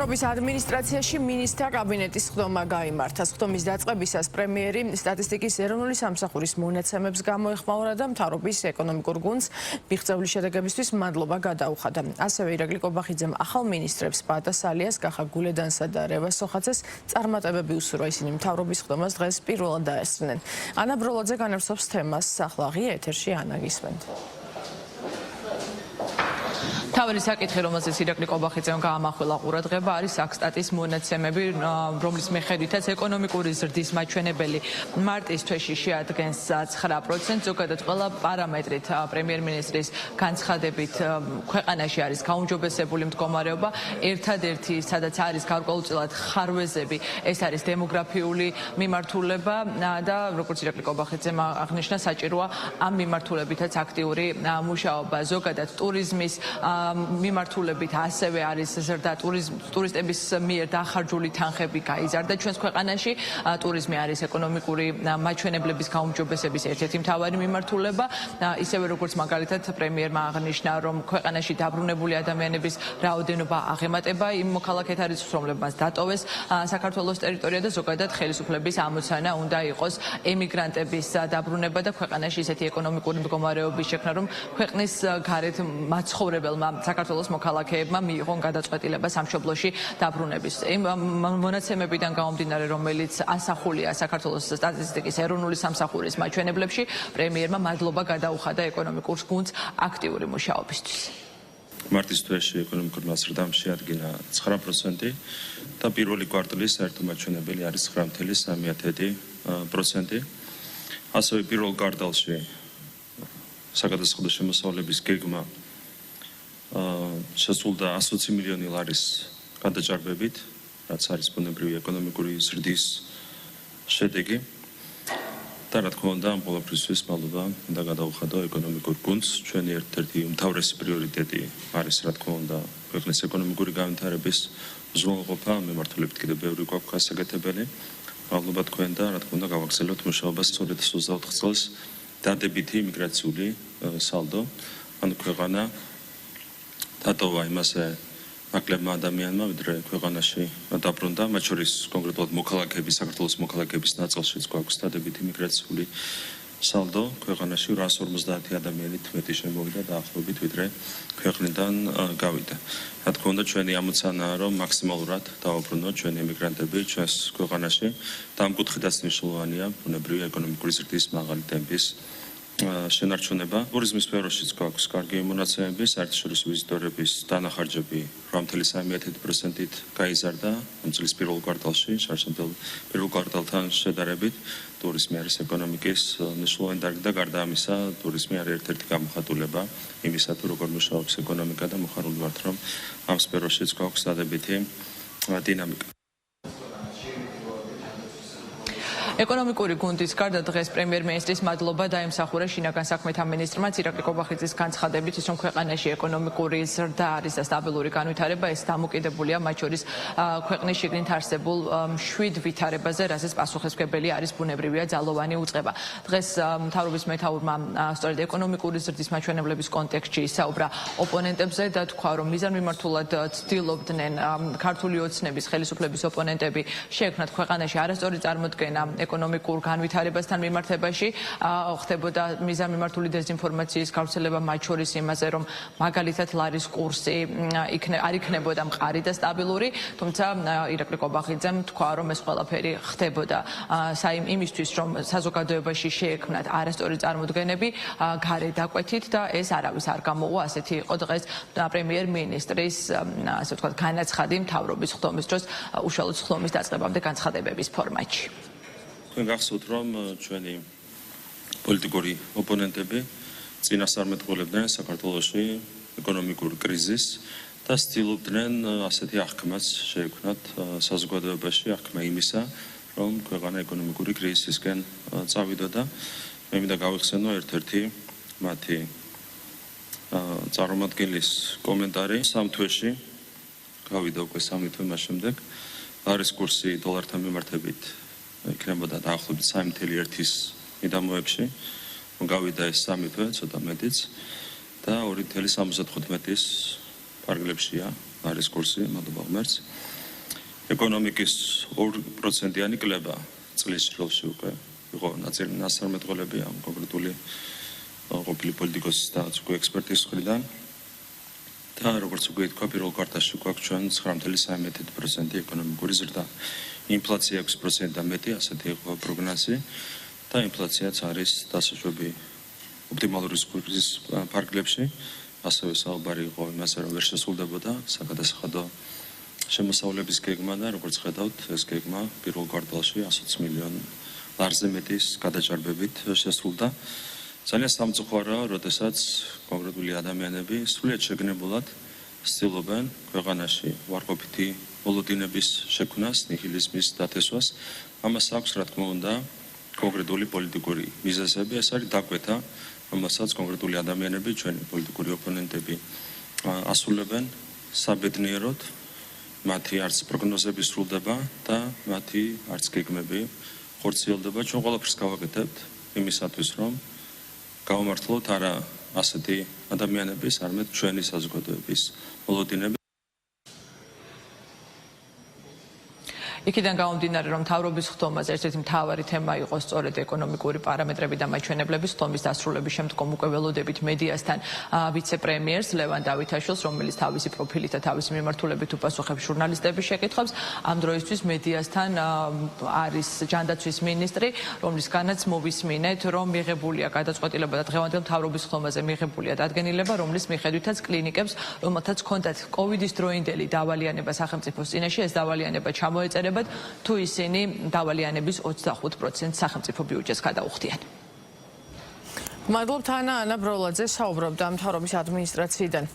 მთავრობის ადმინისტრაციაში მინისტრთა კაბინეტის ხდომა გაიმართა. ხდომის დაწყებისას პრემიერი სტატისტიკის ეროვნული სამსახურის მონაცემებს გამოეხმაურა და მთავრობის ეკონომიკურ გუნდს მიღწეული შედეგებისთვის მადლობა გადაუხადა. ასევე ირაკლი კობახიძემ ახალ მინისტრებს პაატა სალიას, კახა გულედანსა და რევას სოხაძეს წარმატებები უსურვა. ისინი მთავრობის ხდომას დღეს პირველად დაესწრნენ. ანა ბროლაძე განავრცობს თემას. ახლა ეთერში ანა გისმენთ. თავი საკითხი, რომელზეც ირაკლი კობახიძემ გაამახვილა ყურადღება, არის აკსტატის მონაცემები, რომლის მიხედვითაც ეკონომიკური ზრდის მაჩვენებელი მარტის თვეში შეადგენს 9%. ზოგადად ყველა პარამეტრით პრემიერ-მინისტრის განცხადებით ქვეყანაში არის გაუმჯობესებული მდგომარეობა. ერთადერთი, სადაც არის გარკვეულწილად ხარვეზები, ეს არის დემოგრაფიული მიმართულება და როგორც ირაკლი კობახიძემ აღნიშნა, საჭიროა ამ მიმართულებითაც აქტიური მუშაობა. ზოგადად ტურიზმის მიმართულებით ასევე არის ზრდა, ტურისტების მიერ დახარჯული თანხები გაიზარდა ჩვენს ქვეყანაში. ტურიზმი არის ეკონომიკური მაჩვენებლების გაუმჯობესების ერთ-ერთი მთავარი მიმართულება. ისევე როგორც მაგალითად პრემიერმა აღნიშნა, რომ ქვეყანაში დაბრუნებული ადამიანების რაოდენობა აღემატება იმ მოქალაქეთა რიცხვს, რომლებმაც დატოვეს საქართველოს ტერიტორია და ზოგადად ხელისუფლების ამოცანა უნდა იყოს ემიგრანტების დაბრუნება და ქვეყანაში ისეთი ეკონომიკური მდგომარეობის შექმნა, რომ ქვეყნის გარეთ მაცხოვრებელმა საქართველოს მოქალაქეებმა მიიღონ გადაწყვეტილება სამშობლოში დაბრუნების. იმ მონაცემებიდან გამომდინარე, რომელიც ასახულია საქართველოს სტატისტიკის ეროვნული სამსახურის მაჩვენებლებში, პრემიერმა მადლობა გადაუხადა ეკონომიკურ გუნდს აქტიური მუშაობისთვის. მარტის თვეში ეკონომიკურმა ზრდამ შეადგინა 9% და პირველი კვარტალის საერთო მაჩვენებელი არის 9.3%. ასევე პირველ კვარტალში საგადასახადო შემოსავლების გეგმა შესულდა 120 მილიონი ლარის გადაჭარბებით, რაც არის ბუნებრივი ეკონომიკური ზრდის შედეგი. და რა თქმა უნდა, ამ ყველაფრისთვის მადლობა უნდა გადაუხადო ეკონომიკურ გუნდს. ჩვენი ერთ-ერთი უმთავრესი პრიორიტეტი არის, რა თქმა უნდა, ქვეყნის ეკონომიკური განვითარების უზრუნველყოფა, მიმართულებით კიდევ ბევრი გვაქვს გასაკეთებელი. მადლობა თქვენ და რა თქმა უნდა, გავაგრძელებთ მუშაობას 2024 წელს დადებითი მიგრაციული სალდო, ანუ ქვეყანა დატოვა იმასე ნაკლებმა ადამიანმა, ვიდრე ქვეყანაში დაბრუნდა, მათ შორის კონკრეტულად მოქალაქეების, საქართველოს მოქალაქეების ნაწილშიც გვაქვს დადებითი მიგრაციული სალდო. ქვეყანაში 150 ადამიანით მეტი შემოვიდა დაახლოებით, ვიდრე ქვეყნიდან გავიდა. რა თქმა უნდა, ჩვენი ამოცანაა, რომ მაქსიმალურად დავაბრუნოთ ჩვენი ემიგრანტები ჩვენს ქვეყანაში და ამ კუთხითაც მნიშვნელოვანია ბუნებრივი ეკონომიკური ზრდის მაღალი ტემპის შენარჩუნება. ტურიზმის სფეროშიც გვაქვს კარგი მონაცემები, საერთაშორისო ვიზიტორების დანახარჯები 8.3%-ით გაიზარდა ამ წლის პირველ კვარტალში, შარშემთხვევით პირველ კვარტალთან შედარებით. ტურიზმი არის ეკონომიკის მნიშვნელოვანი დარგი და გარდა ამისა, ტურიზმი არის ერთ-ერთი გამოხატულება იმისა, თუ როგორ მუშაობს ეკონომიკა და მოხარული ვართ, რომ ამ სფეროშიც გვაქვს დადებითი დინამიკა. ეკონომიკური გუნდის გარდა დღეს პრემიერ-მინისტრის მადლობა დაიმსახურა შინაგან საქმეთა მინისტრმა ირაკლი კობახიძის განცხადებით, ის რომ ქვეყანაში ეკონომიკური ზრდა არის და სტაბილური განვითარება, ეს დამოკიდებულია მათ შორის ქვეყნის შიგნით არსებულ 7 ვითარებაზე, რასაც პასუხისმგებელი არის ბუნებრივია ძალოვანი უწყება. დღეს მთავრობის მეთაურმა სწორედ ეკონომიკური ზრდის მაჩვენებლების კონტექსტში ისაუბრა ოპონენტებზე და თქვა, რომ მიზანმიმართულად ცდილობდნენ ქართული ოცნების ხელისუფლების ოპონენტები შეექმნათ ქვეყანაში არასწორი წარმოდგენა ეკონომიკურ განვითარებასთან მიმართებაში, ხდებოდა მიზანმიმართული დეზინფორმაციის გავრცელება მათ შორის იმაზე, რომ მაგალითად ლარის კურსი არ იქნებოდა მყარი და სტაბილური, თუმცა ირაკლი კობახიძემ თქვა, რომ ეს ყველაფერი ხდებოდა იმისთვის, რომ საზოგადოებაში შეექმნათ არასწორი წარმოდგენები გარე დაკვეთით და ეს არავის არ გამოუვა. ასეთი იყო დღეს პრემიერ-მინისტრის, ასე ვთქვათ, განაცხადი მთავრობის ხდომის დროს უშუალოდ ხდომის დაწყებამდე განცხადებების ფორმატში. თქვენ გახსოვთ, რომ ჩვენი პოლიტიკური ოპონენტები წინასწარმეტყველებდნენ საქართველოში ეკონომიკურ კრიზისს და ცდილობდნენ ასეთი აღქმაც შეექმნათ საზოგადოებაში, აღქმა იმისა, რომ ქვეყანა ეკონომიკური კრიზისისკენ წავიდოდა. მე მინდა გავიხსენო ერთ-ერთი მათი წარმომადგენლის კომენტარი. 3 თვეში გავიდა უკვე 3 თვე მას შემდეგ, ლარის კურსი დოლართან მიმართებით იქნებოდა დაახლოებით 3.1-ის მიდამოებში, გავიდა ეს 3 თვე, ცოტა მეტიც და 2.75-ის ფარგლებშია არის კურსი, მადლობა ღმერთს. ეკონომიკის 2%-იანი კლება წლის შრომში უკვე იყო ნაწარმოებები ამ კონკრეტული ყოფილი პოლიტიკოსის და უკვე ექსპერტის მხრიდან. და როგორც უკვე ითქვა, პირველ კვარტალში გვაქვს ჩვენ 9.3% ეკონომიკური ზრდა. ინფლაცია 6%-დან მეტი, ასეთი იყო პროგნოზი და ინფლაციაც არის დასაშვები ოპტიმალური ზღვის ფარგლებში. ასევე საუბარი იყო იმაზე, რომ ვერ შესრულდებოდა საგადასახადო შემოსავლების გეგმა და როგორც ხედავთ, ეს გეგმა პირველ კვარტალში 120 მილიონ ლარზე მეტის გადაჭარბებით შესრულდა. ძალიან სამწუხაროა, როდესაც კონკრეტული ადამიანები სრულიად შეგნებულად ცდილობენ ქვეყანაში უარყოფითი მოლოდინების შექმნას, ნიჰილიზმის დათესვას. ამას აქვს, რა თქმა უნდა, კონკრეტული პოლიტიკური მიზეზები. ეს არის დაკვეთა, რომელსაც კონკრეტული ადამიანები, ჩვენი პოლიტიკური ოპონენტები ასრულებენ საბედნიეროდ. მათი არც პროგნოზები სრულდება და მათი არც გეგმები ხორციელდება. ჩვენ ყველაფერს გავაკეთებთ იმისათვის, რომ გავამართლოთ არა ასეთი ადამიანების, არამედ ჩვენი საზოგადოების მოლოდინები. იქიდან გამომდინარე, რომ მთავრობის ხდომაზე ერთ-ერთი მთავარი თემა იყო სწორედ ეკონომიკური პარამეტრები და მაჩვენებლები. ხდომის დასრულების შემდგომ უკვე ველოდებით მედიასთან ვიცე-პრემიერს ლევან დავითაშვილს, რომელიც თავისი პროფილით და თავისი მიმართულებით უპასუხებს ჟურნალისტების შეკითხვებს. ამ დროისთვის მედიასთან არის ჯანდაცვის მინისტრი, რომლისგანაც მოვისმინეთ, რომ მიღებულია გადაწყვეტილება და დღევანდელ მთავრობის ხდომაზე მიღებულია დადგენილება, რომლის მიხედვითაც კლინიკებს, რომელთაც ჰქონდათ კოვიდის დროინდელი დავალიანება სახელმწიფოს წინაშე, ეს დავალიანება ჩამოეწერა თუ ისინი დავალიანების 25% სახელმწიფო ბიუჯეტს გადაუხდიან. მადლობთ ანა ბროლაძე საუბრობდა მთავრობის ადმინისტრაციიდან.